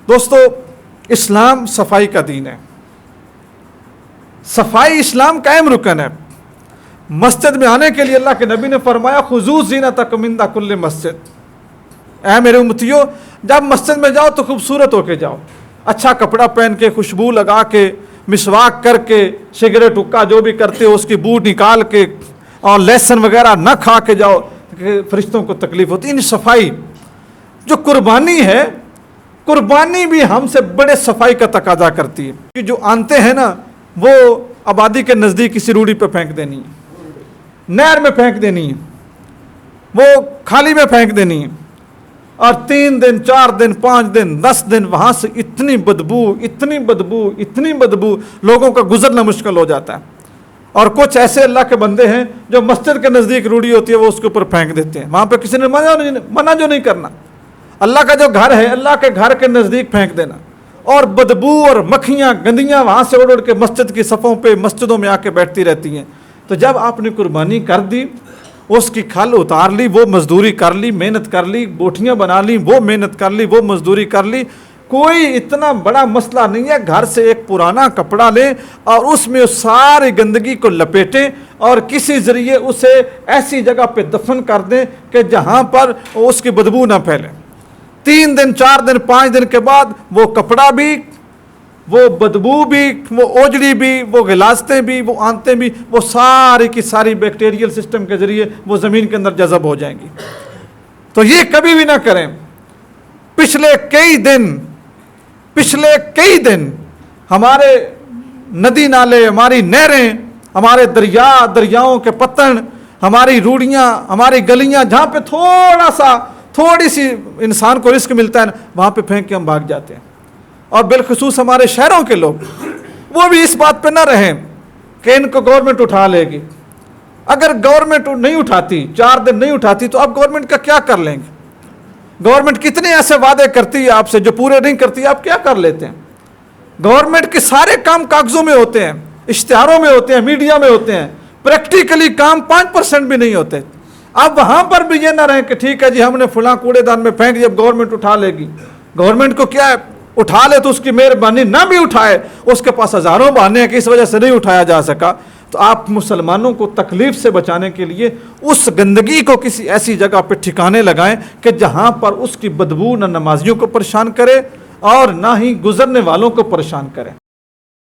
دوستو اسلام صفائی کا دین ہے، صفائی اسلام کا اہم رکن ہے۔ مسجد میں آنے کے لیے اللہ کے نبی نے فرمایا خذوا زینتکم عند کل مسجد، اے میرے امتیو جب مسجد میں جاؤ تو خوبصورت ہو کے جاؤ، اچھا کپڑا پہن کے، خوشبو لگا کے، مسواک کر کے، سگریٹ حقہ جو بھی کرتے ہو اس کی بو نکال کے، اور لہسن وغیرہ نہ کھا کے جاؤ کہ فرشتوں کو تکلیف ہوتی ہے۔ ان صفائی جو قربانی ہے، قربانی بھی ہم سے بڑے صفائی کا تقاضا کرتی ہے کہ جو آنتے ہیں نا وہ آبادی کے نزدیک کسی روڑی پہ پھینک دینی ہے، نہر میں پھینک دینی ہے، وہ کھالی میں پھینک دینی ہے، اور 3 دن 4 دن 5 دن 10 دن وہاں سے اتنی بدبو اتنی بدبو اتنی بدبو لوگوں کا گزرنا مشکل ہو جاتا ہے۔ اور کچھ ایسے اللہ کے بندے ہیں جو مسجد کے نزدیک روڑی ہوتی ہے وہ اس کے اوپر پھینک دیتے ہیں، وہاں پہ کسی نے منع جو نہیں کرنا، اللہ کا جو گھر ہے اللہ کے گھر کے نزدیک پھینک دینا، اور بدبو اور مکھیاں گندیاں وہاں سے اڑ کے مسجد کی صفوں پہ مسجدوں میں آ کے بیٹھتی رہتی ہیں۔ تو جب آپ نے قربانی کر دی، اس کی کھل اتار لی، وہ مزدوری کر لی، محنت کر لی، بوٹیاں بنا لی، وہ محنت کر لی، وہ مزدوری کر لی، کوئی اتنا بڑا مسئلہ نہیں ہے۔ گھر سے ایک پرانا کپڑا لیں اور اس میں ساری گندگی کو لپیٹیں اور کسی ذریعے اسے ایسی جگہ پہ دفن کر دیں کہ جہاں پر اس کی بدبو نہ پھیلے۔ 3 دن 4 دن 5 دن کے بعد وہ کپڑا بھی، وہ بدبو بھی، وہ اوجڑی بھی، وہ غلاظتیں بھی، وہ آنتیں بھی، وہ ساری کی ساری بیکٹیریل سسٹم کے ذریعے وہ زمین کے اندر جذب ہو جائیں گی۔ تو یہ کبھی بھی نہ کریں۔ پچھلے کئی دن ہمارے ندی نالے، ہماری نہریں، ہمارے دریاؤں کے پتن، ہماری روڑیاں، ہماری گلیاں جہاں پہ تھوڑی سی انسان کو رزق ملتا ہے وہاں پہ پھینک کے ہم بھاگ جاتے ہیں۔ اور بالخصوص ہمارے شہروں کے لوگ وہ بھی اس بات پہ نہ رہیں کہ ان کو گورنمنٹ اٹھا لے گی۔ اگر گورنمنٹ نہیں اٹھاتی، 4 دن نہیں اٹھاتی تو اب گورنمنٹ کا کیا کر لیں گے؟ گورنمنٹ کتنے ایسے وعدے کرتی ہے آپ سے جو پورے نہیں کرتی، آپ کیا کر لیتے ہیں؟ گورنمنٹ کے سارے کام کاغذوں میں ہوتے ہیں، اشتہاروں میں ہوتے ہیں، میڈیا میں ہوتے ہیں، پریکٹیکلی کام 5% بھی نہیں ہوتے۔ اب وہاں پر بھی یہ نہ رہیں کہ ٹھیک ہے جی ہم نے فلاں کوڑے دان میں پھینک دیا، اب گورنمنٹ اٹھا لے گی۔ گورنمنٹ کو کیا ہے، اٹھا لے تو اس کی مہربانی، نہ بھی اٹھائے اس کے پاس ہزاروں بہانے ہیں کہ اس وجہ سے نہیں اٹھایا جا سکا۔ تو آپ مسلمانوں کو تکلیف سے بچانے کے لیے اس گندگی کو کسی ایسی جگہ پہ ٹھکانے لگائیں کہ جہاں پر اس کی بدبو نہ نمازیوں کو پریشان کرے اور نہ ہی گزرنے والوں کو پریشان کرے۔